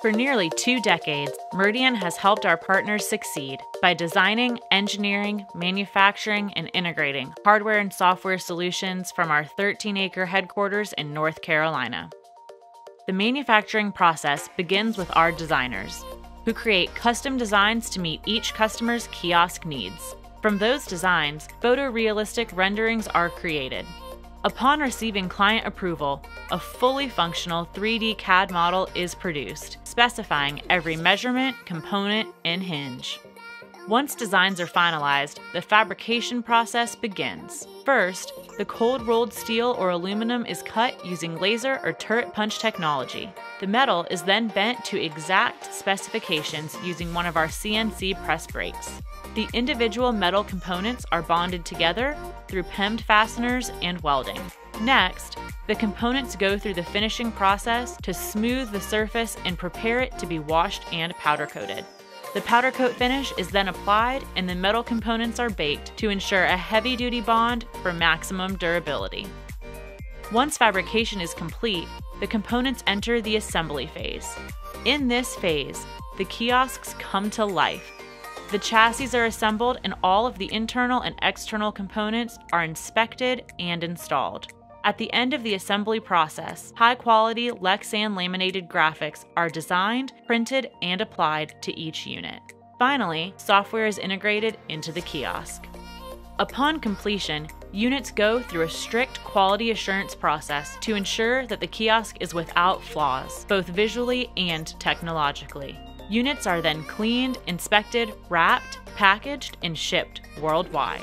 For nearly 2 decades, Meridian has helped our partners succeed by designing, engineering, manufacturing, and integrating hardware and software solutions from our 13-acre headquarters in North Carolina. The manufacturing process begins with our designers, who create custom designs to meet each customer's kiosk needs. From those designs, photorealistic renderings are created. Upon receiving client approval, a fully functional 3D CAD model is produced, specifying every measurement, component, and hinge. Once designs are finalized, the fabrication process begins. First, the cold-rolled steel or aluminum is cut using laser or turret punch technology. The metal is then bent to exact specifications using one of our CNC press brakes. The individual metal components are bonded together through PEMmed fasteners and welding. Next, the components go through the finishing process to smooth the surface and prepare it to be washed and powder coated. The powder coat finish is then applied and the metal components are baked to ensure a heavy-duty bond for maximum durability. Once fabrication is complete, the components enter the assembly phase. In this phase, the kiosks come to life. The chassis are assembled and all of the internal and external components are inspected and installed. At the end of the assembly process, high-quality Lexan laminated graphics are designed, printed, and applied to each unit. Finally, software is integrated into the kiosk. Upon completion, units go through a strict quality assurance process to ensure that the kiosk is without flaws, both visually and technologically. Units are then cleaned, inspected, wrapped, packaged, and shipped worldwide.